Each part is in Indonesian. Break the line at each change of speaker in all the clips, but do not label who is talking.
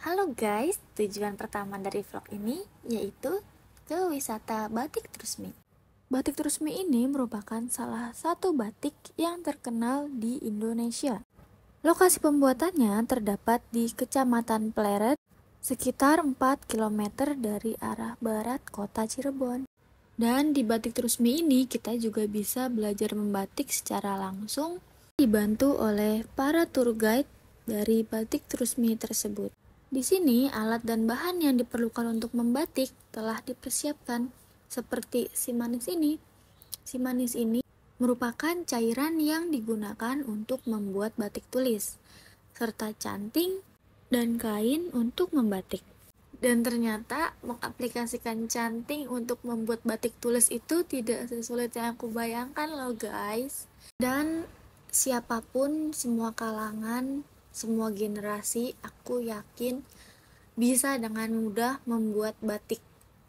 Halo guys, tujuan pertama dari vlog ini yaitu ke wisata Batik Trusmi. Batik Trusmi ini merupakan salah satu batik yang terkenal di Indonesia. Lokasi pembuatannya terdapat di Kecamatan Pleret, sekitar 4 km dari arah barat kota Cirebon. Dan di Batik Trusmi ini kita juga bisa belajar membatik secara langsung, dibantu oleh para tour guide dari Batik Trusmi tersebut. Di sini alat dan bahan yang diperlukan untuk membatik telah dipersiapkan seperti si manis ini. Si manis ini merupakan cairan yang digunakan untuk membuat batik tulis, serta canting dan kain untuk membatik. Dan ternyata mengaplikasikan canting untuk membuat batik tulis itu tidak sesulit yang aku bayangkan loh guys. Dan siapapun, semua kalangan, semua generasi, aku yakin bisa dengan mudah membuat batik,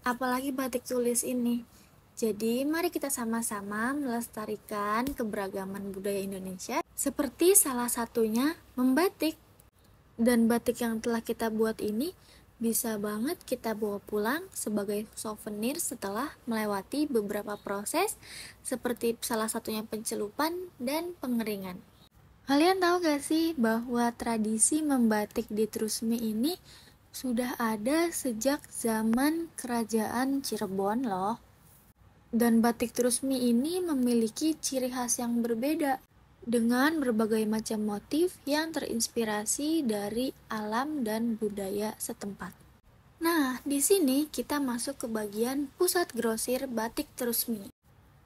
apalagi batik tulis ini. Jadi mari kita sama-sama melestarikan keberagaman budaya Indonesia, seperti salah satunya membatik. Dan batik yang telah kita buat ini bisa banget kita bawa pulang sebagai souvenir setelah melewati beberapa proses, seperti salah satunya pencelupan dan pengeringan. Kalian tahu gak sih bahwa tradisi membatik di Trusmi ini sudah ada sejak zaman Kerajaan Cirebon loh. Dan batik Trusmi ini memiliki ciri khas yang berbeda dengan berbagai macam motif yang terinspirasi dari alam dan budaya setempat. Nah, di sini kita masuk ke bagian pusat grosir Batik Trusmi.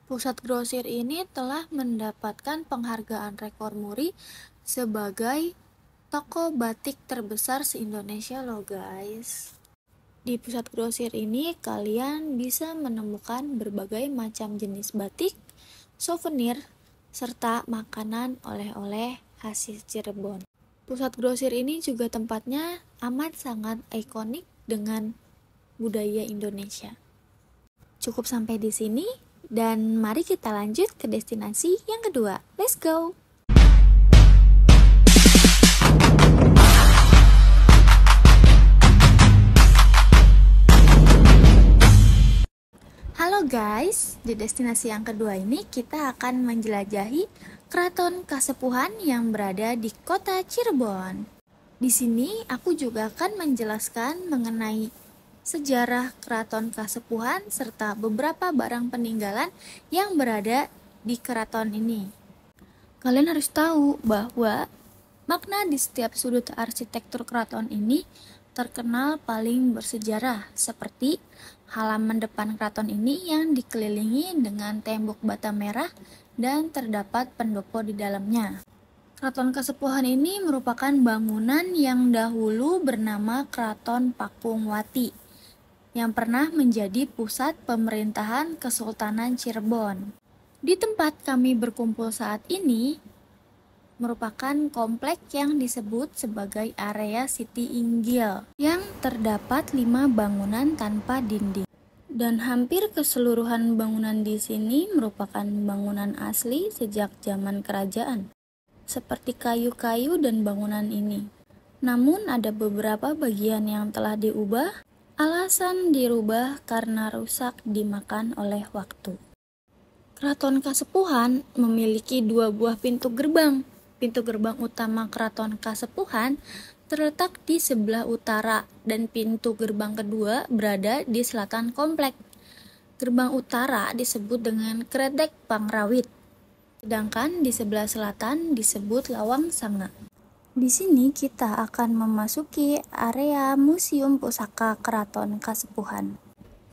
Pusat grosir ini telah mendapatkan penghargaan rekor muri sebagai toko batik terbesar se-Indonesia loh guys. Di pusat grosir ini kalian bisa menemukan berbagai macam jenis batik, souvenir, serta makanan oleh-oleh khas Cirebon. Pusat grosir ini juga tempatnya amat sangat ikonik dengan budaya Indonesia. Cukup sampai di sini. Dan mari kita lanjut ke destinasi yang kedua. Let's go! Halo guys, di destinasi yang kedua ini kita akan menjelajahi Keraton Kasepuhan yang berada di kota Cirebon. Di sini aku juga akan menjelaskan mengenai sejarah Keraton Kasepuhan serta beberapa barang peninggalan yang berada di keraton ini. Kalian harus tahu bahwa makna di setiap sudut arsitektur keraton ini terkenal paling bersejarah, seperti halaman depan keraton ini yang dikelilingi dengan tembok bata merah dan terdapat pendopo di dalamnya. Keraton Kasepuhan ini merupakan bangunan yang dahulu bernama Keraton Pakungwati, yang pernah menjadi pusat pemerintahan Kesultanan Cirebon. Di tempat kami berkumpul saat ini merupakan komplek yang disebut sebagai area Siti Inggil, yang terdapat 5 bangunan tanpa dinding. Dan hampir keseluruhan bangunan di sini merupakan bangunan asli sejak zaman kerajaan, seperti kayu-kayu dan bangunan ini. Namun ada beberapa bagian yang telah diubah. Alasan dirubah karena rusak dimakan oleh waktu. Keraton Kasepuhan memiliki 2 buah pintu gerbang. Pintu gerbang utama Keraton Kasepuhan terletak di sebelah utara dan pintu gerbang kedua berada di selatan komplek. Gerbang utara disebut dengan Kredek Pangrawit, sedangkan di sebelah selatan disebut Lawang Sanga. Di sini kita akan memasuki area Museum Pusaka Keraton Kasepuhan.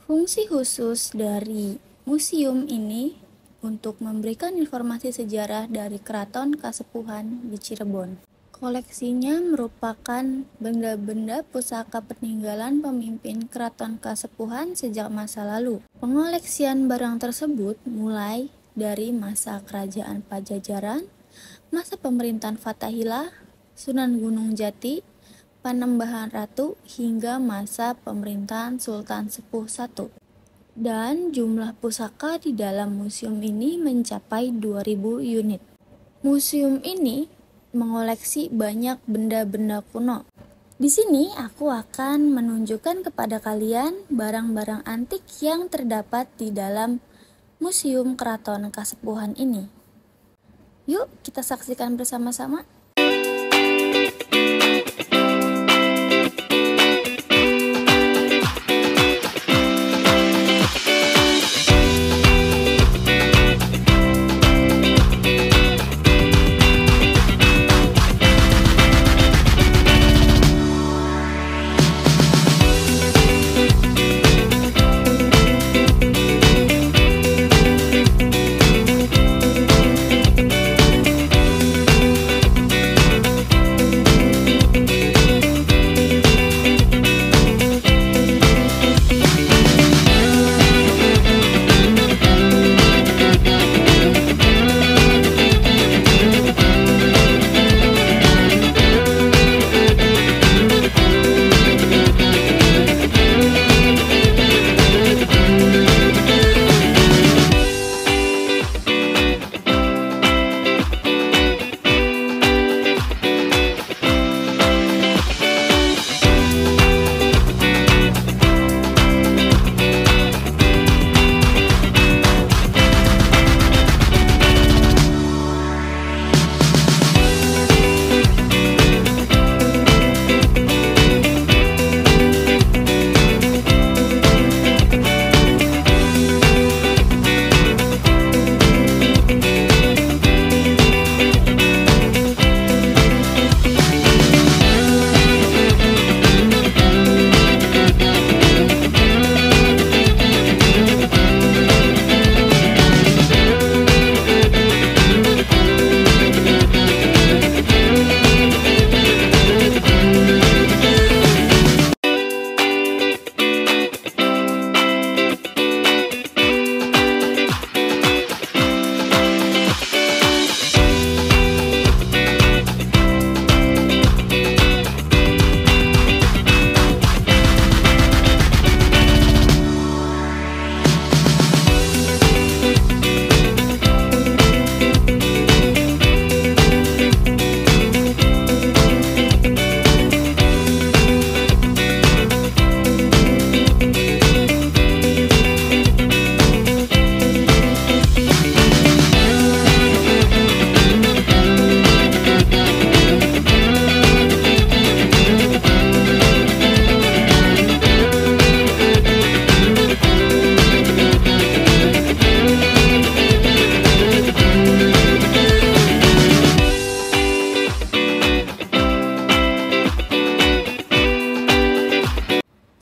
Fungsi khusus dari museum ini untuk memberikan informasi sejarah dari Keraton Kasepuhan di Cirebon. Koleksinya merupakan benda-benda pusaka peninggalan pemimpin Keraton Kasepuhan sejak masa lalu. Pengoleksian barang tersebut mulai dari masa Kerajaan Pajajaran, masa pemerintahan Fathahilah, Sunan Gunung Jati, Panembahan Ratu, hingga masa pemerintahan Sultan Sepuh I. Dan jumlah pusaka di dalam museum ini mencapai 2000 unit. Museum ini mengoleksi banyak benda-benda kuno. Di sini aku akan menunjukkan kepada kalian barang-barang antik yang terdapat di dalam Museum Keraton Kasepuhan ini. Yuk kita saksikan bersama-sama.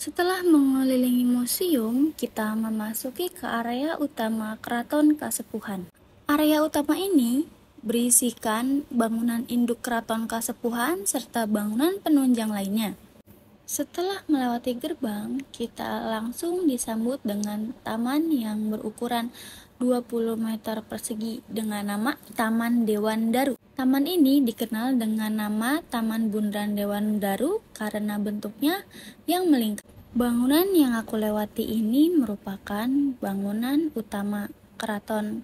Setelah mengelilingi museum, kita memasuki ke area utama Keraton Kasepuhan. Area utama ini berisikan bangunan induk Keraton Kasepuhan serta bangunan penunjang lainnya. Setelah melewati gerbang, kita langsung disambut dengan taman yang berukuran 20 meter persegi dengan nama Taman Dewan Daru. Taman ini dikenal dengan nama Taman Bundaran Dewan Daru karena bentuknya yang melingkar. Bangunan yang aku lewati ini merupakan bangunan utama Keraton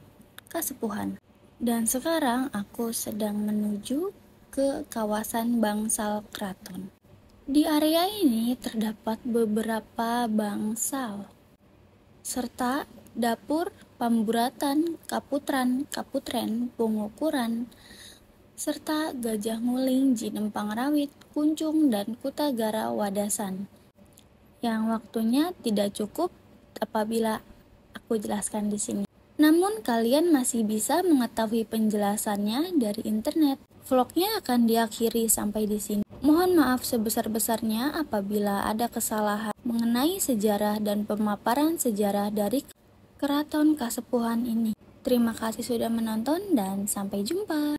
Kasepuhan. Dan sekarang aku sedang menuju ke kawasan bangsal keraton. Di area ini terdapat beberapa bangsal serta dapur, pemburatan, kaputren, pengukuran, serta gajah nguling, jinempang rawit, kuncung, dan kutagara wadasan. Yang waktunya tidak cukup apabila aku jelaskan di sini. Namun kalian masih bisa mengetahui penjelasannya dari internet. Vlognya akan diakhiri sampai di sini. Mohon maaf sebesar-besarnya apabila ada kesalahan mengenai sejarah dan pemaparan sejarah dari Keraton Kasepuhan ini. Terima kasih sudah menonton dan sampai jumpa.